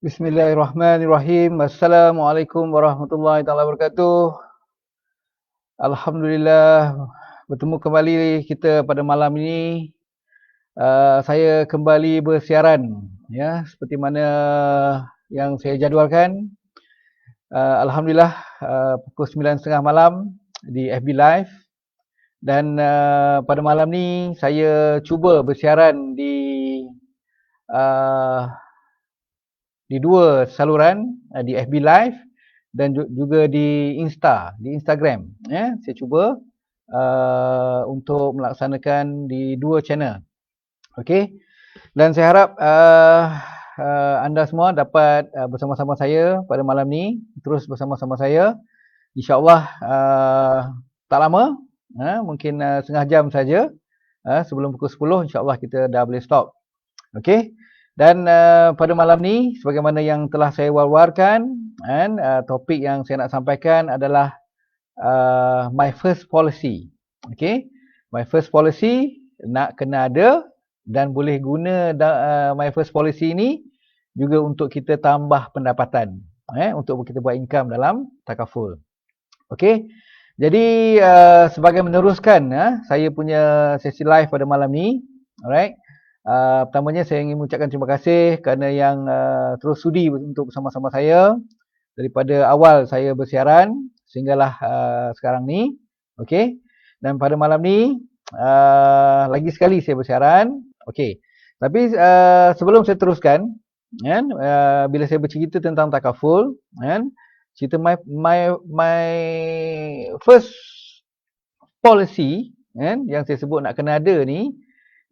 Bismillahirrahmanirrahim. Assalamualaikum warahmatullahi taala wabarakatuh. Alhamdulillah bertemu kembali kita pada malam ini. Saya kembali bersiaran ya seperti mana yang saya jadualkan. Alhamdulillah pukul 9.30 malam di FB Live dan pada malam ni saya cuba bersiaran uh, di dua saluran, di FB Live dan juga di Instagram ya. Saya cuba untuk melaksanakan di dua channel. Okey. Dan saya harap anda semua dapat bersama-sama saya pada malam ni, terus bersama-sama saya. InsyaAllah tak lama, mungkin setengah jam saja, sebelum pukul 10 insyaAllah kita dah boleh stop. Okey. Dan pada malam ni sebagaimana yang telah saya war-warkan, topik yang saya nak sampaikan adalah my first policy. Okey. My first policy nak kena ada dan boleh guna my first policy ni juga untuk kita tambah pendapatan, untuk kita buat income dalam takaful. Okey. Jadi sebagai meneruskan saya punya sesi live pada malam ni, alright. Pertamanya saya ingin mengucapkan terima kasih kerana yang terus sudi untuk bersama-sama saya daripada awal saya bersiaran sehinggalah sekarang ni. Okey. Dan pada malam ni lagi sekali saya bersiaran. Okey. Tapi sebelum saya teruskan, bila saya bercerita tentang takaful, cerita my first policy yang saya sebut nak kena ada ni,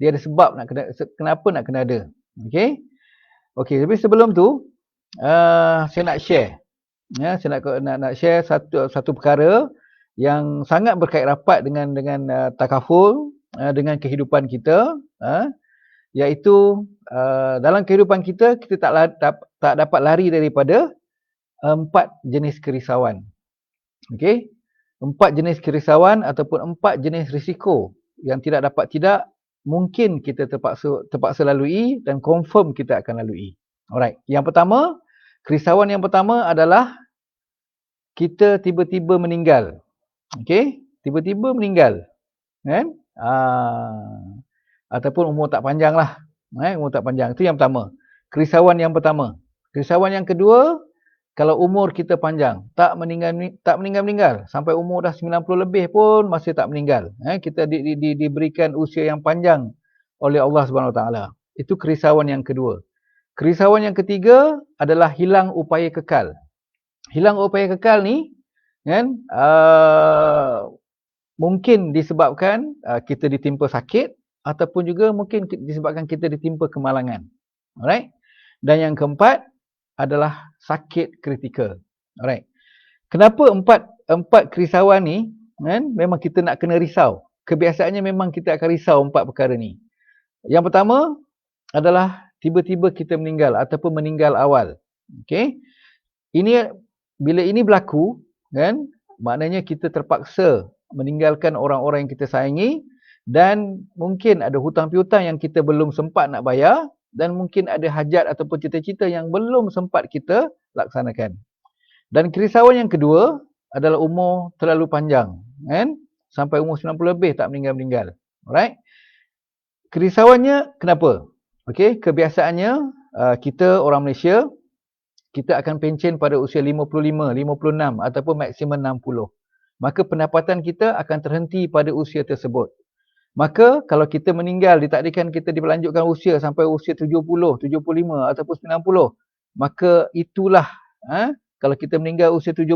dia ada sebab kenapa nak kena ada. Okey. Okey, tapi sebelum tu saya nak share. Saya nak share satu perkara yang sangat berkait rapat dengan takaful, dengan kehidupan kita, iaitu dalam kehidupan kita tak dapat lari daripada 4 jenis kerisauan. Okey. 4 jenis kerisauan ataupun 4 jenis risiko yang tidak mungkin kita terpaksa lalui dan confirm kita akan lalui. Alright. Yang pertama, kerisauan yang pertama adalah kita tiba-tiba meninggal. Okey, tiba-tiba meninggal. Kan? Ataupun umur tak panjang lah. Umur tak panjang. Itu yang pertama. Kerisauan yang pertama. Kerisauan yang kedua, kalau umur kita panjang, tak meninggal. Sampai umur dah 90 lebih pun masih tak meninggal. Kita diberikan usia yang panjang oleh Allah Subhanahu Wa Taala. Itu kerisauan yang kedua. Kerisauan yang ketiga adalah hilang upaya kekal. Hilang upaya kekal ni kan, mungkin disebabkan kita ditimpa sakit ataupun juga mungkin disebabkan kita ditimpa kemalangan. Alright. Dan yang keempat adalah sakit kritikal. Alright. Kenapa empat kerisauan ni kan, memang kita nak kena risau. Kebiasaannya memang kita akan risau 4 perkara ni. Yang pertama adalah tiba-tiba kita meninggal ataupun meninggal awal. Okey. Bila ini berlaku kan, maknanya kita terpaksa meninggalkan orang-orang yang kita sayangi dan mungkin ada hutang piutang yang kita belum sempat nak bayar dan mungkin ada hajat ataupun cita-cita yang belum sempat kita laksanakan. Dan kerisauan yang kedua adalah umur terlalu panjang, kan? Sampai umur 90 lebih tak meninggal-meninggal. Alright? Kerisauannya kenapa? Okey, kebiasaannya kita orang Malaysia, kita akan pencen pada usia 55, 56 ataupun maksimum 60. Maka pendapatan kita akan terhenti pada usia tersebut. Maka kalau kita meninggal, ditakdirkan kita dilanjutkan usia sampai usia 70, 75 ataupun 90, maka itulah kalau kita meninggal usia 75,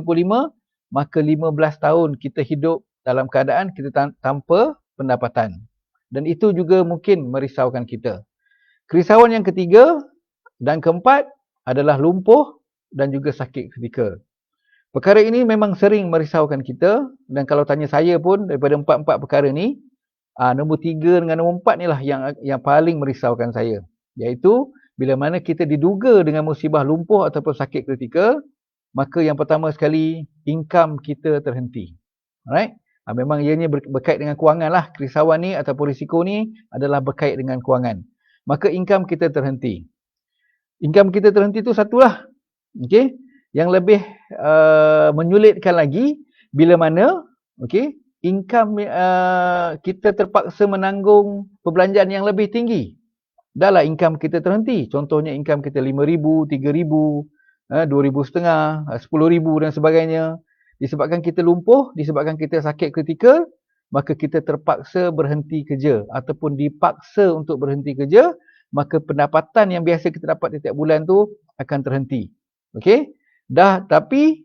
maka 15 tahun kita hidup dalam keadaan kita tanpa pendapatan. Dan itu juga mungkin merisaukan kita. Kerisauan yang ketiga dan keempat adalah lumpuh dan juga sakit kritikal. Perkara ini memang sering merisaukan kita dan kalau tanya saya pun daripada 4 perkara ni, nombor 3 dengan nombor 4 ni lah yang paling merisaukan saya. Iaitu bila mana kita diduga dengan musibah lumpuh ataupun sakit kritikal, maka yang pertama sekali income kita terhenti. Alright? Memang ianya berkait dengan kewangan lah. Kerisauan ni ataupun risiko ni adalah berkait dengan kewangan. Maka income kita terhenti. income kita terhenti tu satulah. Okey, yang lebih menyulitkan lagi bila mana okey, income kita terpaksa menanggung perbelanjaan yang lebih tinggi. Dahlah income kita terhenti. Contohnya income kita 5,000, 3,000, 2,500, 10,000 dan sebagainya. Disebabkan kita lumpuh, disebabkan kita sakit kritikal, maka kita terpaksa berhenti kerja ataupun dipaksa untuk berhenti kerja, maka pendapatan yang biasa kita dapat setiap bulan tu akan terhenti. Okey? Tapi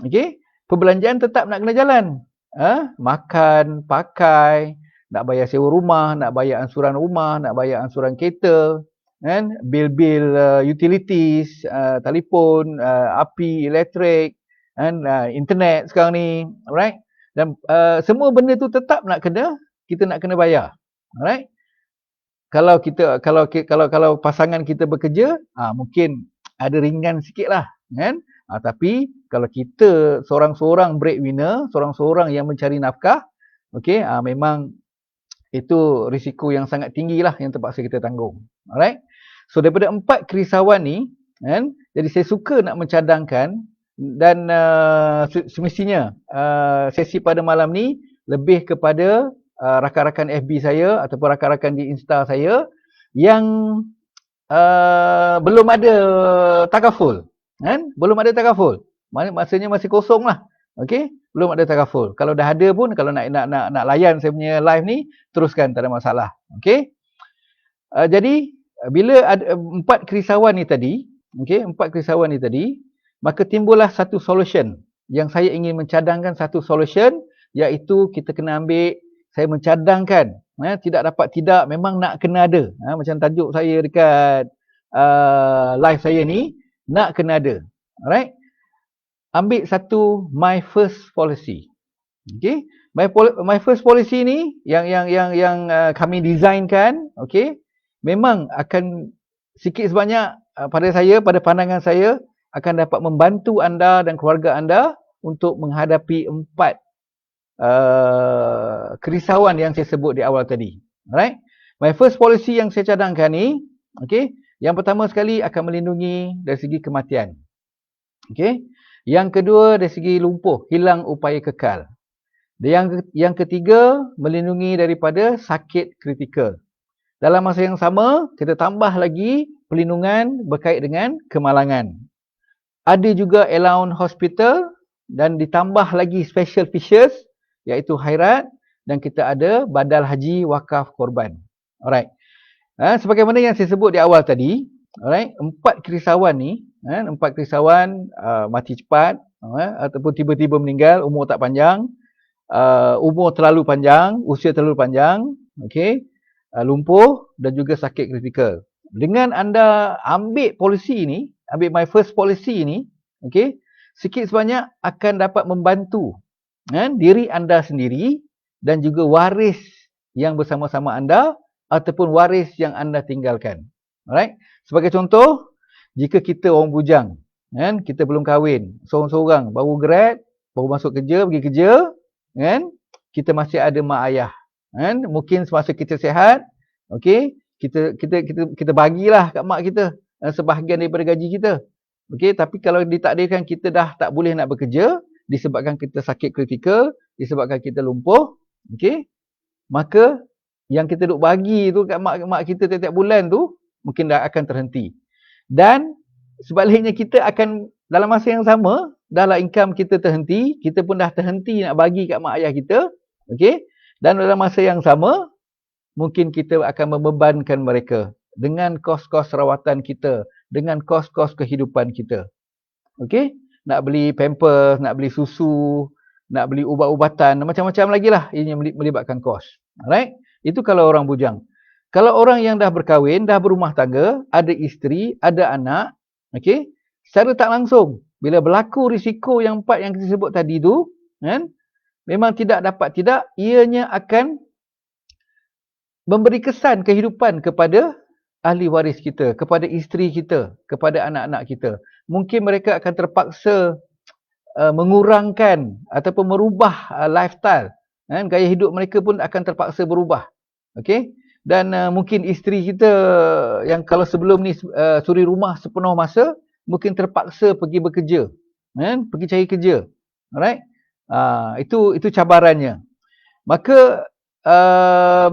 okey, perbelanjaan tetap nak kena jalan. Makan, pakai, nak bayar sewa rumah, nak bayar ansuran rumah, nak bayar ansuran kereta, kan? Bil-bil utilities, telefon, api, elektrik, kan? Internet sekarang ni, alright? Dan semua benda tu tetap kita nak kena bayar. Alright? Kalau pasangan kita bekerja, mungkin ada ringan sikitlah, kan? Tapi kalau kita seorang-seorang breadwinner, seorang-seorang yang mencari nafkah, okey, memang itu risiko yang sangat tinggilah yang terpaksa kita tanggung. Alright? So daripada 4 kerisauan ni, kan? Jadi saya suka nak mencadangkan dan semestinya sesi pada malam ni lebih kepada rakan-rakan FB saya ataupun rakan-rakan di Insta saya yang belum ada takaful, kan? Belum ada takaful. Maksudnya masih kosong lah. Okey, belum ada takaful. Kalau dah ada pun, kalau nak layan saya punya live ni, teruskan, tak ada masalah. Okey. Jadi bila ada 4 kerisauan ni tadi, okey, 4 kerisauan ni tadi, maka timbullah satu solution. Yang saya ingin mencadangkan satu solution, iaitu kita kena ambil, saya mencadangkan, tidak dapat tidak, memang nak kena ada. Macam tajuk saya dekat live saya ni, nak kena ada. Alright? Ambil satu my first policy. Okey, my first policy ni yang kami designkan, okey, memang akan sikit sebanyak pada pandangan saya akan dapat membantu anda dan keluarga anda untuk menghadapi 4 kerisauan yang saya sebut di awal tadi. Alright? My first policy yang saya cadangkan ni, okey, yang pertama sekali akan melindungi dari segi kematian. Okey. Yang kedua dari segi lumpuh, hilang upaya kekal. Dan yang ketiga, melindungi daripada sakit kritikal. Dalam masa yang sama, kita tambah lagi perlindungan berkait dengan kemalangan. Ada juga allowance hospital dan ditambah lagi special features iaitu khairat, dan kita ada badal haji wakaf korban. Alright. Sebagaimana yang saya sebut di awal tadi, alright, 4 kerisauan ni, 4 kerisauan, mati cepat, ataupun tiba-tiba meninggal, umur tak panjang, umur terlalu panjang, usia terlalu panjang, okey, lumpuh dan juga sakit kritikal. Dengan anda ambil polisi ini, ambil my first policy ini, okey, sikit sebanyak akan dapat membantu diri anda sendiri dan juga waris yang bersama-sama anda ataupun waris yang anda tinggalkan. Alright? Sebagai contoh, jika kita orang bujang, kan, kita belum kahwin, seorang-seorang, baru grad, baru masuk kerja, pergi kerja, kan, kita masih ada mak ayah, kan, mungkin semasa kita sihat, okey, kita bagilah kat mak kita sebahagian daripada gaji kita. Okey, tapi kalau ditakdirkan kita dah tak boleh nak bekerja disebabkan kita sakit kritikal, disebabkan kita lumpuh, okey, maka yang kita duk bagi tu kat mak kita tiap-tiap bulan tu mungkin dah akan terhenti. Dan sebaliknya kita akan dalam masa yang sama, dahlah income kita terhenti, kita pun dah terhenti nak bagi kat mak ayah kita, okey? Dan dalam masa yang sama, mungkin kita akan membebankan mereka dengan kos-kos rawatan kita, dengan kos-kos kehidupan kita. Okey? Nak beli pampers, nak beli susu, nak beli ubat-ubatan, macam-macam lagi lah ini melibatkan kos. Alright? Itu kalau orang bujang. Kalau orang yang dah berkahwin, dah berumah tangga, ada isteri, ada anak, okey, secara tak langsung, bila berlaku risiko yang 4 yang kita sebut tadi tu, kan, memang tidak dapat tidak, ianya akan memberi kesan kehidupan kepada ahli waris kita, kepada isteri kita, kepada anak-anak kita. Mungkin mereka akan terpaksa mengurangkan ataupun merubah lifestyle, kan, gaya hidup mereka pun akan terpaksa berubah. Okey? Dan mungkin isteri kita yang kalau sebelum ni suri rumah sepenuh masa, mungkin terpaksa pergi bekerja, kan? Pergi cari kerja. Alright? Itu cabarannya. Maka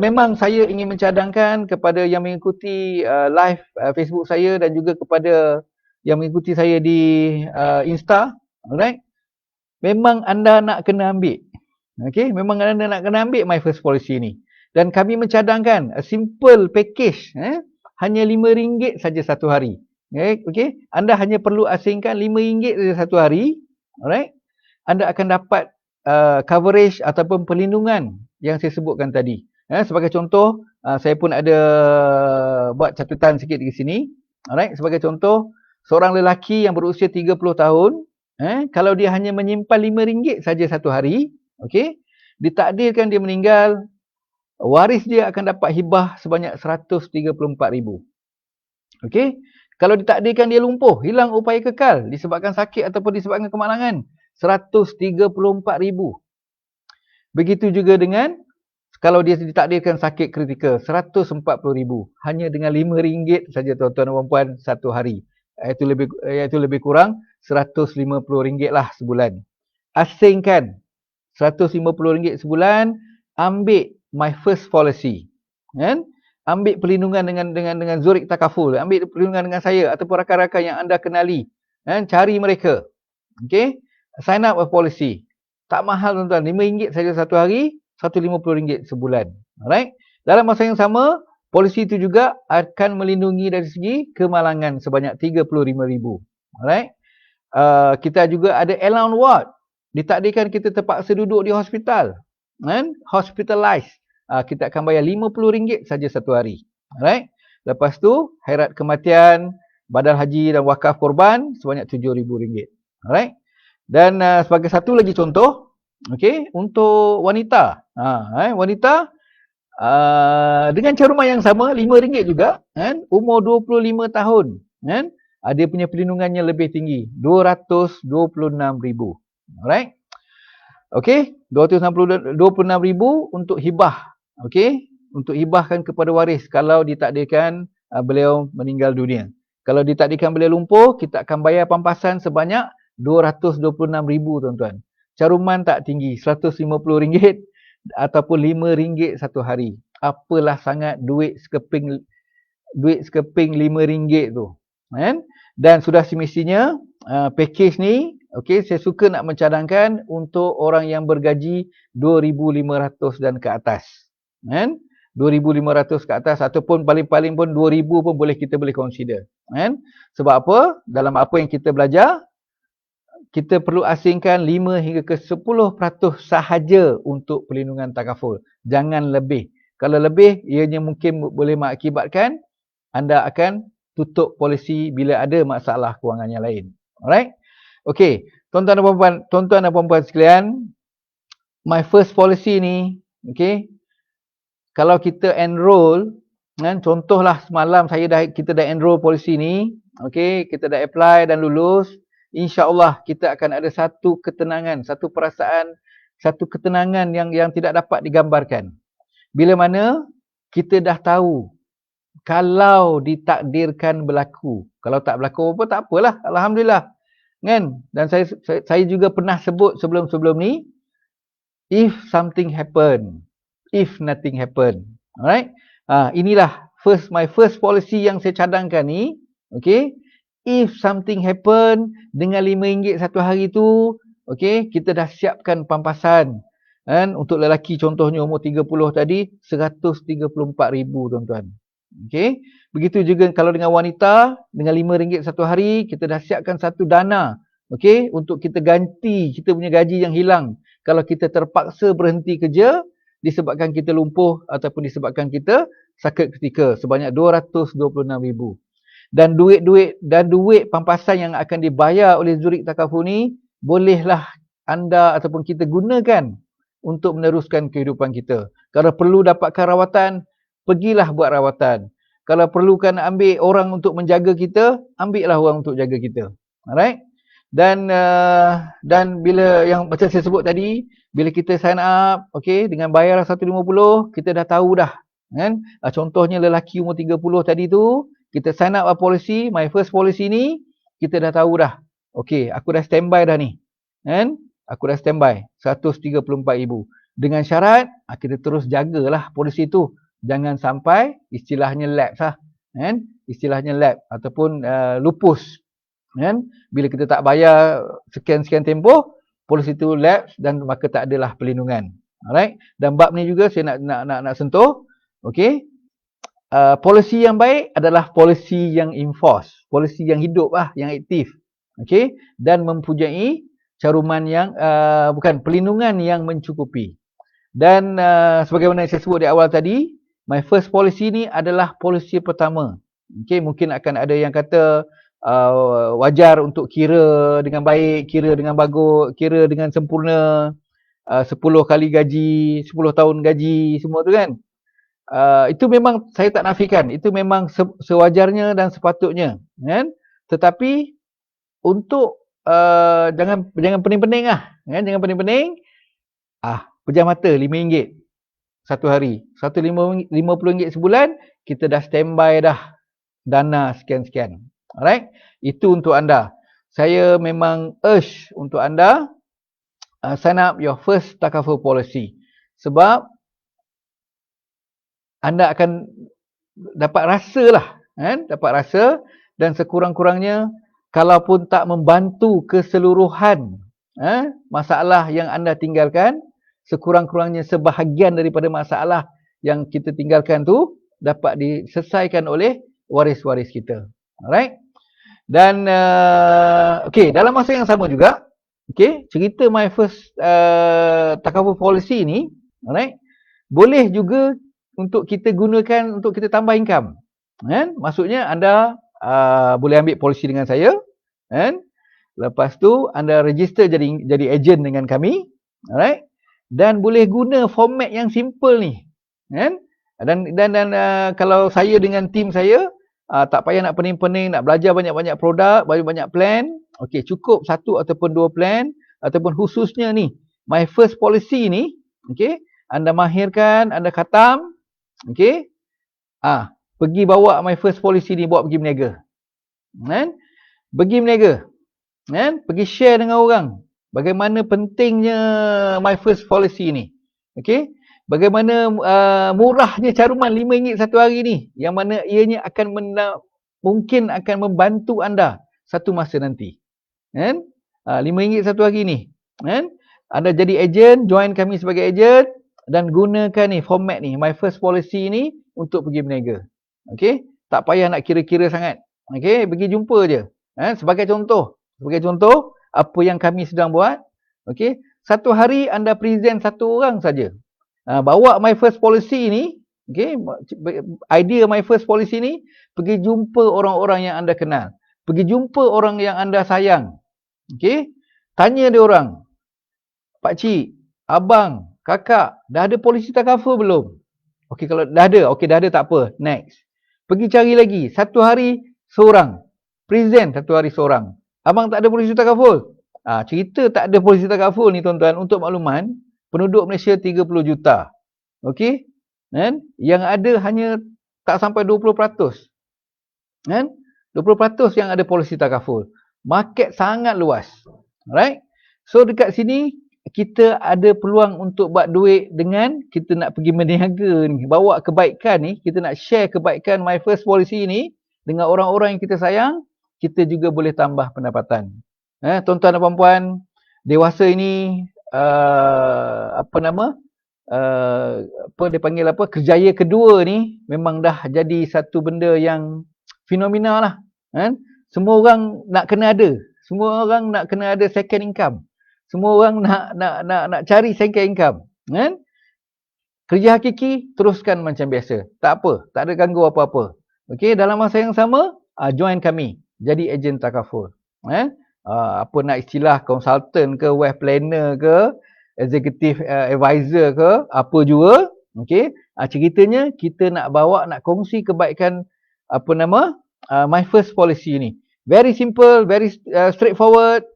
memang saya ingin mencadangkan kepada yang mengikuti live Facebook saya dan juga kepada yang mengikuti saya di Insta, alright? Memang anda nak kena ambil. Okey, memang anda nak kena ambil My First Policy ni. Dan kami mencadangkan a simple package hanya RM5 saja satu hari. Okey, anda hanya perlu asingkan RM5 saja satu hari, alright? Anda akan dapat coverage ataupun perlindungan yang saya sebutkan tadi. Sebagai contoh, saya pun ada buat catatan sikit di sini. Alright, sebagai contoh, seorang lelaki yang berusia 30 tahun, kalau dia hanya menyimpan RM5 saja satu hari, okey, ditakdirkan dia meninggal, waris dia akan dapat hibah sebanyak RM134,000. Okey, kalau ditakdirkan dia lumpuh, hilang upaya kekal disebabkan sakit ataupun disebabkan kemalangan, RM134,000. Begitu juga dengan kalau dia ditakdirkan sakit kritikal, RM140,000. Hanya dengan RM5 saja tuan-tuan dan puan-puan satu hari. Iaitu lebih kurang RM150 lah sebulan. Asingkan RM150 sebulan, ambil My First Policy. Kan? Ambil perlindungan dengan Zurich Takaful, ambil perlindungan dengan saya ataupun rakan-rakan yang anda kenali. Kan? Cari mereka. Okey? Sign up a policy. Tak mahal tuan-tuan, RM5 saja satu hari, RM150 sebulan. Alright? Dalam masa yang sama, polisi itu juga akan melindungi dari segi kemalangan sebanyak RM35,000. Alright? Kita juga ada allowance ward. Ditakdirkan kita terpaksa duduk di hospital. Kan? Hospitalized. Kita akan bayar RM50 saja satu hari. Alright? Lepas tu, khairat kematian, badal haji dan wakaf korban sebanyak RM7,000. Alright? Dan sebagai satu lagi contoh, okey, untuk wanita. Wanita dengan caruman yang sama, RM5 juga, kan? Umur 25 tahun, kan? Dia punya perlindungannya lebih tinggi, RM226,000. Alright? Okey, RM226,000 untuk hibah. Okey, untuk hibahkan kepada waris kalau ditakdirkan beliau meninggal dunia. Kalau ditakdirkan beliau lumpuh, kita akan bayar pampasan sebanyak RM226,000 tuan-tuan. Caruman tak tinggi, RM150 ataupun RM5 satu hari. Apalah sangat duit sekeping RM5 tu. Kan? Dan sudah semestinya package ni, okey, saya suka nak mencadangkan untuk orang yang bergaji RM2,500 dan ke atas. Kan? RM2,500 ke atas ataupun paling-paling pun RM2,000 pun kita boleh consider. Kan? Sebab apa? Dalam apa yang kita belajar, kita perlu asingkan 5 hingga ke 10% sahaja untuk perlindungan takaful. Jangan lebih. Kalau lebih, ianya mungkin boleh mengakibatkan anda akan tutup polisi bila ada masalah kewangan yang lain. Alright? Okey, tuan-tuan dan puan-puan sekalian, My First Policy ni, okey, kalau kita enroll, kan, contohlah semalam kita dah enroll polisi ni, okey, kita dah apply dan lulus, insya-Allah kita akan ada satu ketenangan, satu perasaan, satu ketenangan yang tidak dapat digambarkan. Bila mana kita dah tahu kalau ditakdirkan berlaku, kalau tak berlaku apa tak apalah, alhamdulillah. Kan? Dan saya juga pernah sebut sebelum ni, if something happen, if nothing happen. Alright? Inilah my first policy yang saya cadangkan ni, okey. If something happen dengan RM5 satu hari tu, okey, kita dah siapkan pampasan. Kan? Untuk lelaki contohnya umur 30 tadi, RM134,000 tuan-tuan. Okey. Begitu juga kalau dengan wanita, dengan RM5 satu hari, kita dah siapkan satu dana. Okey, untuk kita ganti kita punya gaji yang hilang. Kalau kita terpaksa berhenti kerja, disebabkan kita lumpuh ataupun disebabkan kita sakit ketika, sebanyak RM226,000. Dan duit pampasan yang akan dibayar oleh Zurich Takaful ni, bolehlah anda ataupun kita gunakan untuk meneruskan kehidupan kita. Kalau perlu dapatkan rawatan, pergilah buat rawatan. Kalau perlukan ambil orang untuk menjaga kita, ambillah orang untuk jaga kita. Alright? Dan bila yang macam saya sebut tadi, bila kita sign up, okey, dengan bayar 150, kita dah tahu dah, Kan? Contohnya lelaki umur 30 tadi tu, kita sign up policy, my first policy ni, kita dah tahu dah. Okey, aku dah standby dah ni. Kan? Aku dah standby 134,000. Dengan syarat, kita terus jagalah polisi tu. Jangan sampai istilahnya lapse lah. Kan? Istilahnya lapse ataupun lupus. Kan? Bila kita tak bayar sekian-sekian tempoh, polisi tu lapse dan maka tak adalah perlindungan. Alright? Dan bab ni juga saya nak sentuh. Okey. Polisi yang baik adalah polisi yang enforce, polisi yang hidup lah, yang aktif. Okey, dan mempunyai caruman yang perlindungan yang mencukupi. Dan sebagaimana saya sebut di awal tadi, my first policy ni adalah polisi pertama. Okey, mungkin akan ada yang kata wajar untuk kira dengan baik, kira dengan bagus, kira dengan sempurna, 10 kali gaji, 10 tahun gaji, semua tu kan. Itu memang saya tak nafikan, itu memang sewajarnya dan sepatutnya, kan? Tetapi untuk jangan pening-pening lah, kan? Jangan pening-pening. Pejam mata RM5 satu hari, RM150 sebulan, kita dah standby dah dana sekian-sekian. Alright? Itu untuk anda. Saya memang urge untuk anda sign up your first takaful policy. Sebab anda akan dapat rasa lah, kan? Dapat rasa, dan sekurang-kurangnya kalaupun tak membantu keseluruhan masalah yang anda tinggalkan, sekurang-kurangnya sebahagian daripada masalah yang kita tinggalkan tu dapat diselesaikan oleh waris-waris kita. Alright? Dan okey, dalam masa yang sama juga, okey, cerita my first takaful policy ni, alright, boleh juga untuk kita gunakan untuk kita tambah income. Kan? Maksudnya anda boleh ambil polisi dengan saya, kan? Lepas tu anda register jadi ejen dengan kami, alright? Dan boleh guna format yang simple ni, kan? Dan kalau saya dengan tim saya tak payah nak pening-pening, nak belajar banyak-banyak produk, banyak-banyak plan. Okey, cukup satu ataupun dua plan, ataupun khususnya ni my first policy ni, okey, anda mahirkan, anda khatam. Okey. Pergi bawa my first policy ni, bawa pergi berniaga. Kan? Pergi berniaga. Kan? Pergi share dengan orang. Bagaimana pentingnya my first policy ni. Okey. Bagaimana murahnya caruman RM5 satu hari ni. Yang mana ianya mungkin akan membantu anda satu masa nanti. Kan? RM5 satu hari ni. Kan? Anda jadi ejen, join kami sebagai ejen. Dan gunakan ni format ni, my first policy ni untuk pergi berniaga. Okey, tak payah nak kira-kira sangat. Okey, pergi jumpa je. Sebagai contoh apa yang kami sedang buat. Okey, satu hari anda present satu orang saja. Bawa my first policy ni, okey, idea my first policy ni, pergi jumpa orang-orang yang anda kenal. Pergi jumpa orang yang anda sayang. Okey, tanya dia orang, Pak Cik, Abang, Kakak, dah ada polisi takaful belum? Okey, kalau dah ada, tak apa. Next. Pergi cari lagi. Satu hari seorang. Present satu hari seorang. Abang tak ada polisi takaful? Cerita tak ada polisi takaful ni tuan-tuan, untuk makluman, penduduk Malaysia 30 juta. Okey? Kan? Yang ada hanya tak sampai 20%. Kan? 20% yang ada polisi takaful. Market sangat luas. Alright? So dekat sini kita ada peluang untuk buat duit dengan kita nak pergi berniaga ni, bawa kebaikan ni, kita nak share kebaikan my first policy ni dengan orang-orang yang kita sayang, kita juga boleh tambah pendapatan. Tuan-tuan dan puan-puan, dewasa ini kerjaya kedua ni memang dah jadi satu benda yang fenomenal lah. Semua orang nak kena ada, semua orang nak kena ada second income. Semua orang nak cari second income, kan? Kerja hakiki teruskan macam biasa. Tak apa, tak ada ganggu apa-apa. Okey, dalam masa yang sama, join kami jadi ejen takaful. Apa nak istilah consultant ke, wealth planner ke, executive advisor ke, apa juga. Okey, ceritanya kita nak kongsi kebaikan my first policy ni. Very simple, very straightforward.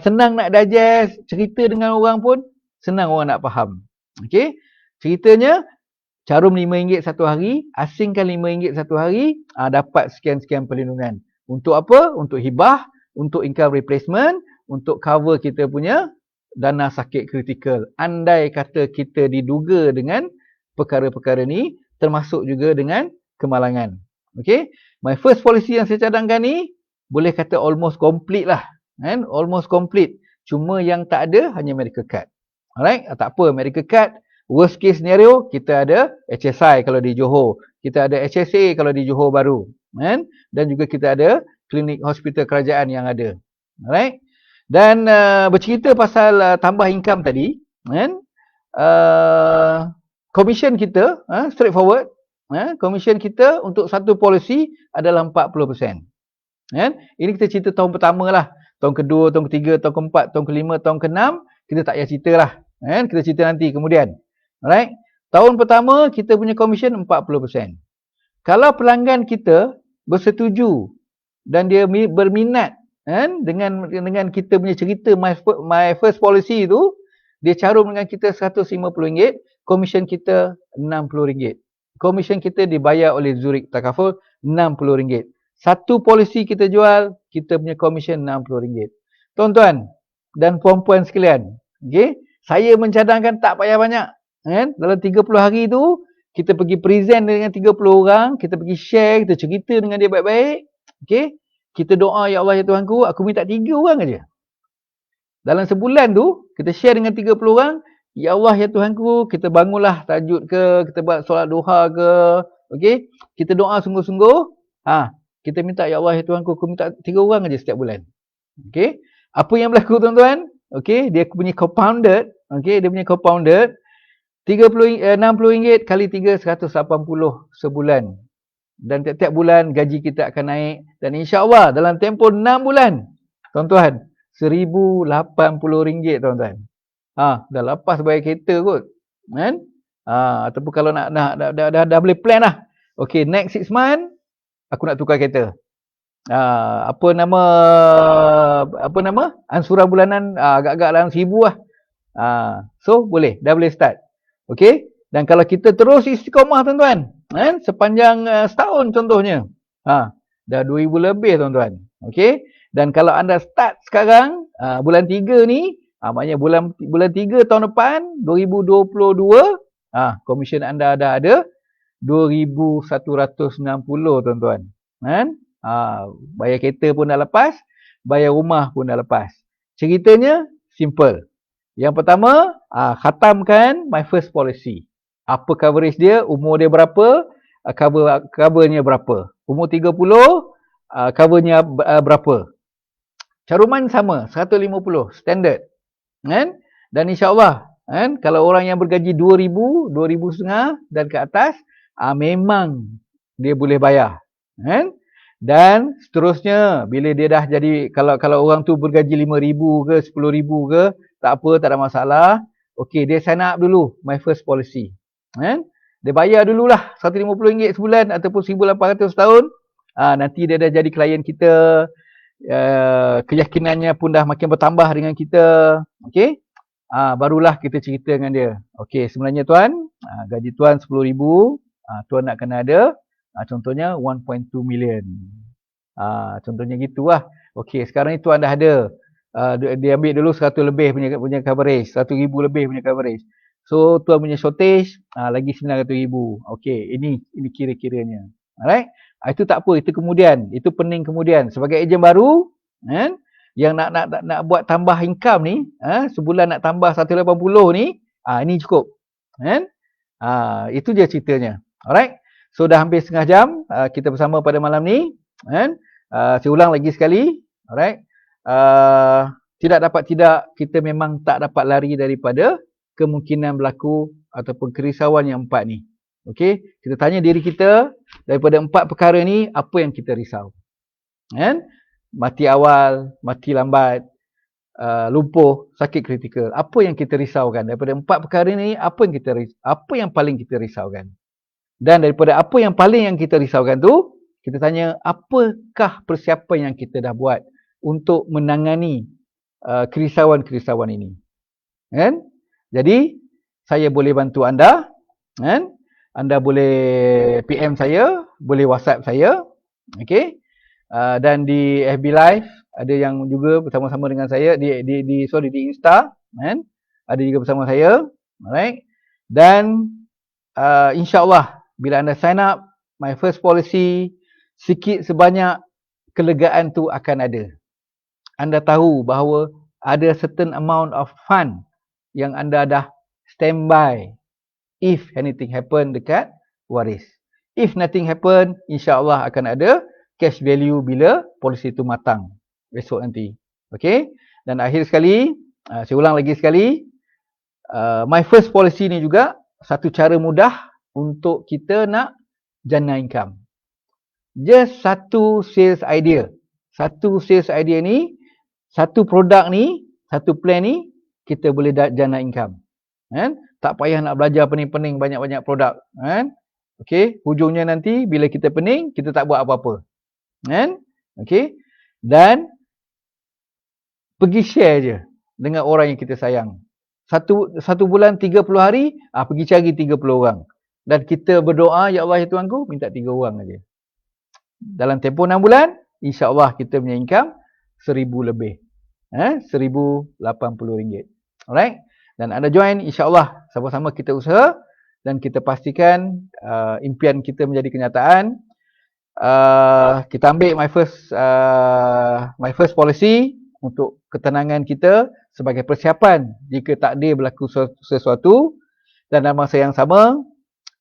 Senang nak digest, cerita dengan orang pun senang orang nak faham. Okey, ceritanya Carum RM5 satu hari, asingkan RM5 satu hari, dapat sekian-sekian perlindungan. Untuk apa? Untuk hibah, untuk income replacement, untuk cover kita punya dana sakit kritikal. Andai kata kita diduga dengan perkara-perkara ni, termasuk juga dengan kemalangan. Okay? My first policy yang saya cadangkan ni, boleh kata almost complete lah. Kan? Almost complete. Cuma yang tak ada hanya medical card. Alright? Tak apa, medical card. Worst case scenario, kita ada HSI kalau di Johor. Kita ada HSA kalau di Johor Bahru. Kan? Dan juga kita ada klinik hospital kerajaan yang ada. Alright? Dan bercerita pasal tambah income tadi. Kan? Commission kita, straightforward. Commission kita untuk satu polisi adalah 40%. Kan? Ini kita cerita tahun pertama lah. Tahun kedua, tahun ketiga, tahun keempat, tahun kelima, tahun keenam. Kita tak payah cerita lah. Kan? Kita cerita nanti kemudian. Alright. Tahun pertama kita punya commission 40%. Kalau pelanggan kita bersetuju dan dia berminat kan dengan kita punya cerita my first policy tu, dia carum dengan kita RM150, commission kita RM60. Commission kita dibayar oleh Zurich Takaful RM60. Satu polisi kita jual, kita punya commission RM60. Tuan-tuan dan puan-puan sekalian, okey, saya mencadangkan tak payah banyak. Kan? Dalam 30 hari tu, kita pergi present dengan 30 orang, kita pergi share, kita cerita dengan dia baik-baik. Okay? Kita doa, ya Allah, ya Tuhanku, aku minta 3 orang aja. Dalam sebulan tu, kita share dengan 30 orang, ya Allah, ya Tuhanku, kita bangunlah tahajud ke, kita buat solat duha ke, okay? Kita doa sungguh-sungguh, kita minta, ya Allah, ya Tuhanku, aku minta 3 orang aja setiap bulan. Okay? Apa yang berlaku, tuan-tuan? Okay? Dia punya compounded, okay? Dia punya compounded, RM60 kali 3, 180 sebulan. Dan tiap-tiap bulan gaji kita akan naik. Dan insya-Allah dalam tempoh 6 bulan, tuan-tuan, RM1,080 tuan-tuan. Dah lepas bayar kereta kot. Kan? Ataupun kalau dah boleh plan lah. Okay, next 6 month, aku nak tukar kereta. Apa nama? Ansuran bulanan agak-agak dalam RM1,000 lah. So, boleh. Dah boleh start. Okey, dan kalau kita terus istiqamah tuan-tuan, kan? Sepanjang setahun contohnya. Dah 2,000 lebih tuan-tuan. Okey, dan kalau anda start sekarang, bulan 3 ni, maknanya bulan 3 tahun depan 2022, komisen anda dah ada 2,160 tuan-tuan. Kan? Bayar kereta pun dah lepas, bayar rumah pun dah lepas. Ceritanya simple. Yang pertama, khatamkan my first policy. Apa coverage dia, umur dia berapa, covernya berapa. Umur 30, covernya berapa. Caruman sama, 150, standard. Kan? Dan insya-Allah, kan, kalau orang yang bergaji 2,000, 2,500 dan ke atas, memang dia boleh bayar. Kan? Dan seterusnya, bila dia dah jadi, kalau orang tu bergaji 5,000 ke 10,000 ke, tak apa, tak ada masalah. Okey, dia sign up dulu my first policy. Kan? Dia bayar dululah RM150 sebulan ataupun RM1,800 setahun. Nanti dia dah jadi klien kita. Keyakinannya pun dah makin bertambah dengan kita. Okey? Barulah kita cerita dengan dia. Okey, sebenarnya tuan, gaji tuan RM10,000. Tuan nak kena ada, contohnya 1.2 million. Contohnya gitulah. Okey, sekarang ni tuan dah ada. Dia ambil dulu 100 lebih punya coverage, 1,000 lebih punya coverage. So tuan punya shortage lagi 900,000. Okey, ini kira-kiranya. Alright? Itu tak apa, itu kemudian, itu pening kemudian. Sebagai ejen baru, kan, yang nak buat tambah income ni, sebulan nak tambah 180 ni, ini cukup. Kan? Itu je ceritanya. Alright? So dah hampir setengah jam kita bersama pada malam ni, kan? Saya ulang lagi sekali. Alright? Tidak kita memang tak dapat lari daripada kemungkinan berlaku ataupun kerisauan yang 4 ni. Okey, kita tanya diri kita, daripada 4 perkara ni apa yang kita risau? Kan? Mati awal, mati lambat, lumpuh, sakit kritikal. Apa yang kita risaukan? Daripada 4 perkara ni apa yang paling kita risaukan? Dan daripada apa yang paling yang kita risaukan tu, kita tanya apakah persiapan yang kita dah buat untuk menangani kerisauan-kerisauan ini. Kan? Jadi, saya boleh bantu anda. Kan? anda boleh PM saya, boleh WhatsApp saya. Okey. Dan di FB Live ada yang juga bersama-sama dengan saya di Insta, kan? Ada juga bersama saya. Alright. Dan insya-Allah bila anda sign up My First Policy, sikit sebanyak kelegaan tu akan ada. Anda tahu bahawa ada certain amount of fund yang anda dah standby if anything happen dekat waris. If nothing happen, insya-Allah akan ada cash value bila polisi itu matang esok nanti. Okey? Dan akhir sekali, saya ulang lagi sekali, My First Policy ni juga satu cara mudah untuk kita nak jana income. Just satu sales idea. Satu sales idea ni, satu produk ni, satu plan ni, kita boleh jana income. Kan? Tak payah nak belajar pening-pening banyak-banyak produk. Kan? Okey, hujungnya nanti bila kita pening, kita tak buat apa-apa. Kan? Okey. Dan pergi share je dengan orang yang kita sayang. Satu bulan 30 hari, pergi cari 30 orang. Dan kita berdoa, ya Allah ya Tuhanku, minta 3 orang aja. Dalam tempoh 6 bulan, insya-Allah kita punya income 1000 lebih. RM1080. Alright? Dan anda join, insya-Allah sama-sama kita usaha dan kita pastikan impian kita menjadi kenyataan. Kita ambil My First Policy untuk ketenangan kita sebagai persiapan jika takdir berlaku sesuatu. Dan dalam masa yang sama,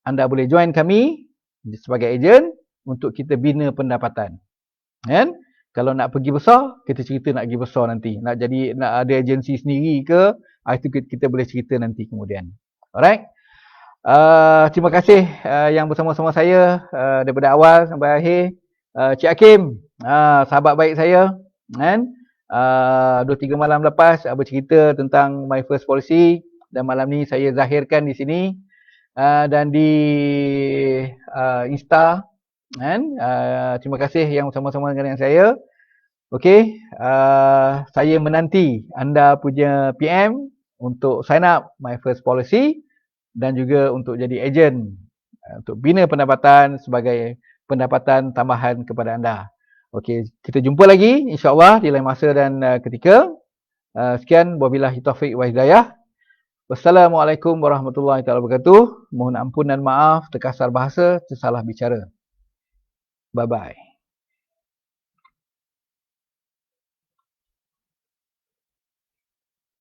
anda boleh join kami sebagai ejen untuk kita bina pendapatan. Kan? Kalau nak pergi besar, kita cerita nak pergi besar nanti. Nak ada agensi sendiri ke, itu kita boleh cerita nanti kemudian. Alright? Terima kasih yang bersama-sama saya daripada awal sampai akhir. Cik Hakim, sahabat baik saya, kan? 2-3 malam lepas bercerita tentang My First Policy dan malam ni saya zahirkan di sini dan di Insta, kan? Terima kasih yang bersama-sama dengan saya. Okey, saya menanti anda punya PM untuk sign up My First Policy dan juga untuk jadi ejen untuk bina pendapatan sebagai pendapatan tambahan kepada anda. Okey, kita jumpa lagi insya-Allah di lain masa dan ketika. Sekian, wabillahi taufik wa hidayah. Wassalamualaikum warahmatullahi wabarakatuh. Mohon ampun dan maaf terkasar bahasa, tersalah bicara. Bye bye.